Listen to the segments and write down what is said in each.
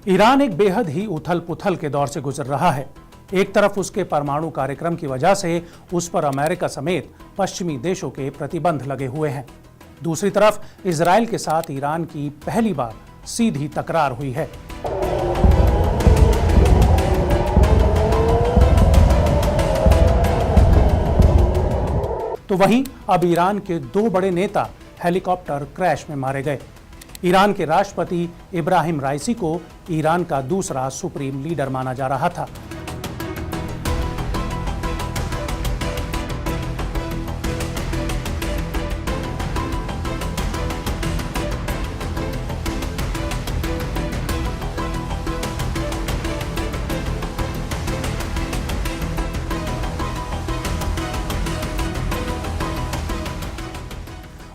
Iran एक बेहद ही उथल पुथल के दौर से गुजर रहा है। एक तरफ उसके परमाणु कार्यक्रम की वजह से उस पर अमेरिका समेत पश्चिमी देशों के प्रतिबंध लगे हुए हैं। दूसरी तरफ इजराइल के साथ ईरान की पहली बार सीधी तकरार हुई है। तो वहीं अब ईरान के दो बड़े नेता हेलीकॉप्टर क्रैश में मारे गए। ईरान के राष्ट्रपति इब्राहिम राइसी को ईरान का दूसरा सुप्रीम लीडर माना जा रहा था।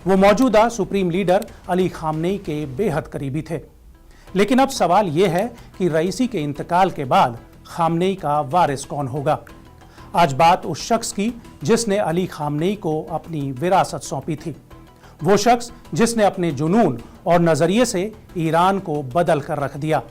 वो मौजूदा सुप्रीम लीडर अली खामनेई के बेहद करीबी थे। लेकिन अब सवाल यह है कि रईसी के इंतकाल के बाद खामनेई का वारिस कौन होगा। आज बात उस शख्स की जिसने अली खामनेई को अपनी विरासत सौंपी थी, वो शख्स जिसने अपने जुनून और नजरिए से ईरान को बदल कर रख दिया।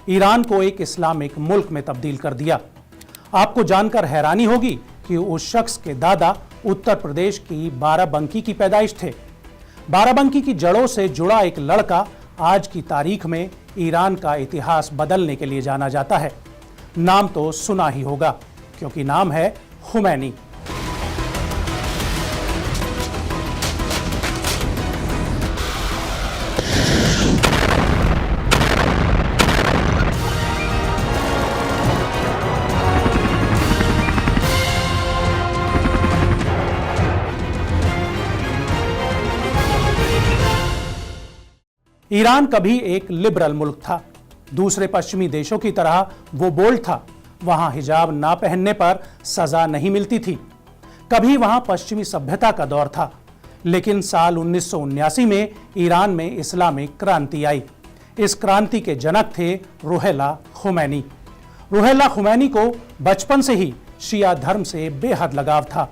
ईरान को एक इस्लामिक मुल्क में तब्दील कर दिया। आपको जानकर हैरानी होगी कि उस शख्स के दादा उत्तर प्रदेश की बाराबंकी की पैदाइश थे। बाराबंकी की जड़ों से जुड़ा एक लड़का आज की तारीख में ईरान का इतिहास बदलने के लिए जाना जाता है। नाम तो सुना ही होगा, क्योंकि नाम है खुमैनी। ईरान कभी एक लिबरल मुल्क था। दूसरे पश्चिमी देशों की तरह वो बोल्ड था। वहां हिजाब ना पहनने पर सजा नहीं मिलती थी। कभी वहां पश्चिमी सभ्यता का दौर था। लेकिन साल 1979 में ईरान में इस्लामिक क्रांति आई। इस क्रांति के जनक थे रुहेला खुमैनी। रुहेला खुमैनी को बचपन से ही शिया धर्म से बेहद लगाव था।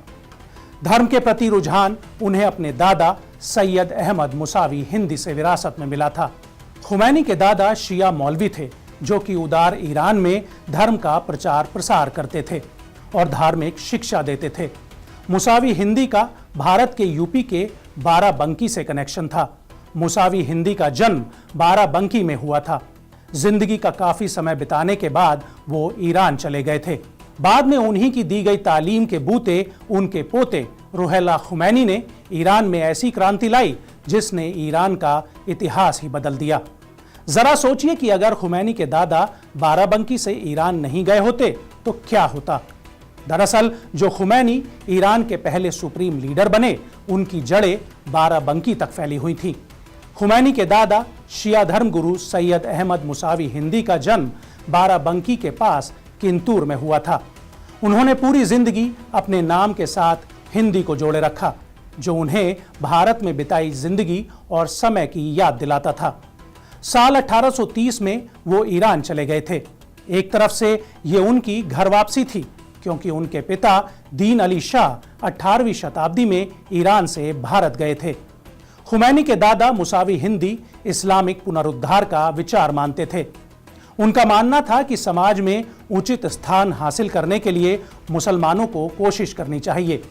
धर्म के प्रति रुझान उन्हें अपने दादा सैयद अहमद मुसावी हिंदी से विरासत में मिला था। खुमैनी के दादा शिया मौलवी थे, जो कि उदार ईरान में धर्म का प्रचार प्रसार करते थे और धार्मिक शिक्षा देते थे। मुसावी हिंदी का भारत के यूपी के बाराबंकी से कनेक्शन था। मुसावी हिंदी का जन्म बाराबंकी में हुआ था। जिंदगी का काफी समय बिताने के बाद वो ईरान चले गए थे। बाद में उन्हीं की दी गई तालीम के बूते उनके पोते रुहेला खुमैनी ने ईरान में ऐसी क्रांति लाई जिसने ईरान का इतिहास ही बदल दिया। जरा सोचिए कि अगर खुमैनी के दादा बाराबंकी से ईरान नहीं गए होते तो क्या होता। दरअसल जो खुमैनी ईरान के पहले सुप्रीम लीडर बने, उनकी जड़ें बाराबंकी तक फैली हुई थी। खुमैनी के दादा शिया धर्म गुरु सैयद अहमद मुसावी हिंदी का जन्म बाराबंकी के पास किंतूर में हुआ था। उन्होंने पूरी जिंदगी अपने नाम के साथ हिंदी को जोड़े रखा, जो उन्हें भारत में बिताई जिंदगी और समय की याद दिलाता था। साल 1830 में वो ईरान चले गए थे। एक तरफ से ये उनकी घर वापसी थी, क्योंकि उनके पिता दीन अली शाह 18वीं शताब्दी में ईरान से भारत गए थे। खुमैनी के दादा मुसावी हिंदी इस्लामिक पुनरुद्धार का विचार मानते थे। उनका मानना था कि समाज में उचित स्थान हासिल करने के लिए मुसलमानों को कोशिश करनी चाहिए।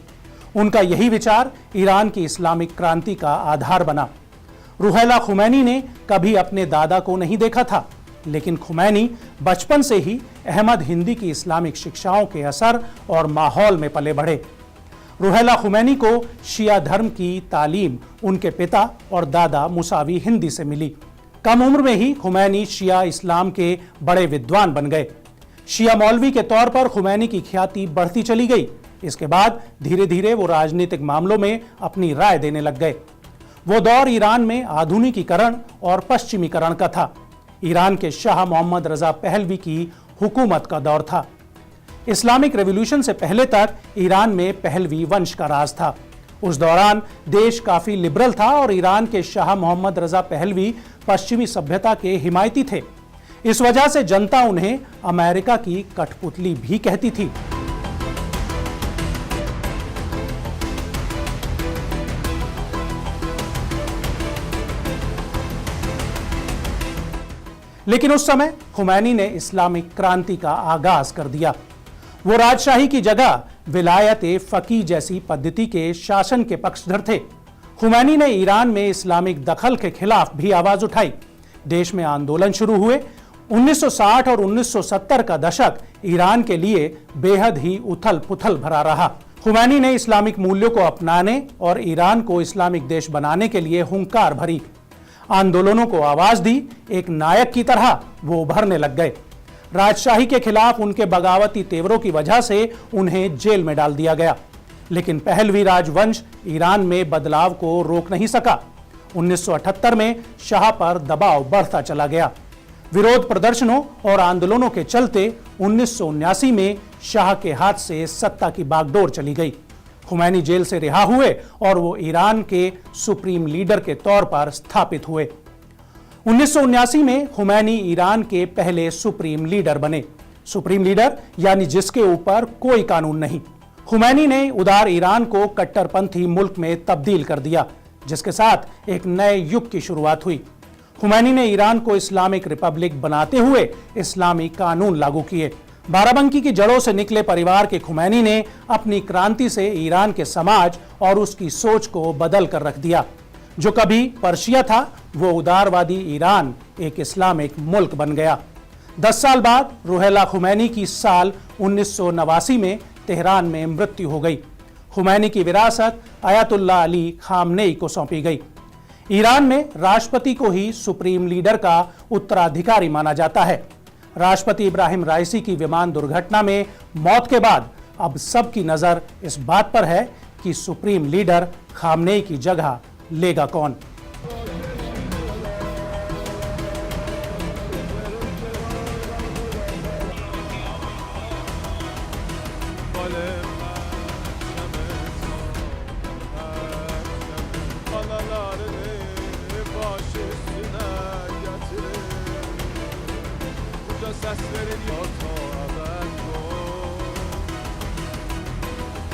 उनका यही विचार ईरान की इस्लामिक क्रांति का आधार बना। रुहेला खुमैनी ने कभी अपने दादा को नहीं देखा था, लेकिन खुमैनी बचपन से ही अहमद हिंदी की इस्लामिक शिक्षाओं के असर और माहौल में पले बढ़े। रुहेला खुमैनी को शिया धर्म की तालीम उनके पिता और दादा मुसावी हिंदी से मिली। कम उम्र में ही खुमैनी शिया इस्लाम के बड़े विद्वान बन गए। शिया मौलवी के तौर पर खुमैनी की ख्याति बढ़ती चली गई। इसके बाद धीरे धीरे वो राजनीतिक मामलों में अपनी राय देने लग गए। वो दौर ईरान में आधुनिकीकरण और पश्चिमीकरण का था। ईरान के शाह मोहम्मद रजा पहलवी की हुकूमत का दौर था। इस्लामिक रेवोल्यूशन से पहले तक ईरान में पहलवी वंश का राज था। उस दौरान देश काफी लिबरल था और ईरान के शाह मोहम्मद रजा पहलवी पश्चिमी सभ्यता के हिमायती थे। इस वजह से जनता उन्हें अमेरिका की कठपुतली भी कहती थी। लेकिन उस समय खुमैनी ने इस्लामिक क्रांति का आगाज कर दिया। वो राजशाही की जगह विलायत फकीह जैसी पद्धति के शासन के पक्षधर थे। खुमैनी ने ईरान में इस्लामिक दखल के खिलाफ भी आवाज उठाई। देश में आंदोलन शुरू हुए। 1960 और 1970 का दशक ईरान के लिए बेहद ही उथल पुथल भरा रहा। खुमैनी ने इस्लामिक मूल्यों को अपनाने और ईरान को इस्लामिक देश बनाने के लिए हुंकार भरी। आंदोलनों को आवाज दी। एक नायक की तरह वो उभरने लग गए। राजशाही के खिलाफ उनके बगावती तेवरों की वजह से उन्हें जेल में डाल दिया गया। लेकिन पहलवी राजवंश ईरान में बदलाव को रोक नहीं सका। 1978 में शाह पर दबाव बढ़ता चला गया। विरोध प्रदर्शनों और आंदोलनों के चलते 1979 में शाह के हाथ से सत्ता की बागडोर चली गई। खुमैनी जेल से रिहा हुए और वो ईरान के सुप्रीम लीडर के तौर पर स्थापित हुए। 1979 में खुमैनी ईरान के पहले सुप्रीम लीडर बने। सुप्रीम लीडर यानी जिसके ऊपर कोई कानून नहीं। खुमैनी ने उदार ईरान को कट्टरपंथी मुल्क में तब्दील कर दिया, जिसके साथ एक नए युग की शुरुआत हुई। खुमैनी ने ईरान को इस्लामिक रिपब्लिक बनाते हुए इस्लामी कानून लागू किए। बाराबंकी की जड़ों से निकले परिवार के खुमैनी ने अपनी क्रांति से ईरान के समाज और उसकी सोच को बदल कर रख दिया। जो कभी पर्शिया था, वो उदारवादी ईरान एक इस्लामिक मुल्क बन गया। 10 साल बाद रुहेला खुमैनी की साल 1989 में तेहरान में मृत्यु हो गई। खुमैनी की विरासत अयतुल्लाह अली खामनेई को सौंपी गई। ईरान में राष्ट्रपति को ही सुप्रीम लीडर का उत्तराधिकारी माना जाता है। राष्ट्रपति इब्राहिम राइसी की विमान दुर्घटना में मौत के बाद अब सबकी नजर इस बात पर है कि सुप्रीम लीडर खामनेई की जगह लेगा कौन।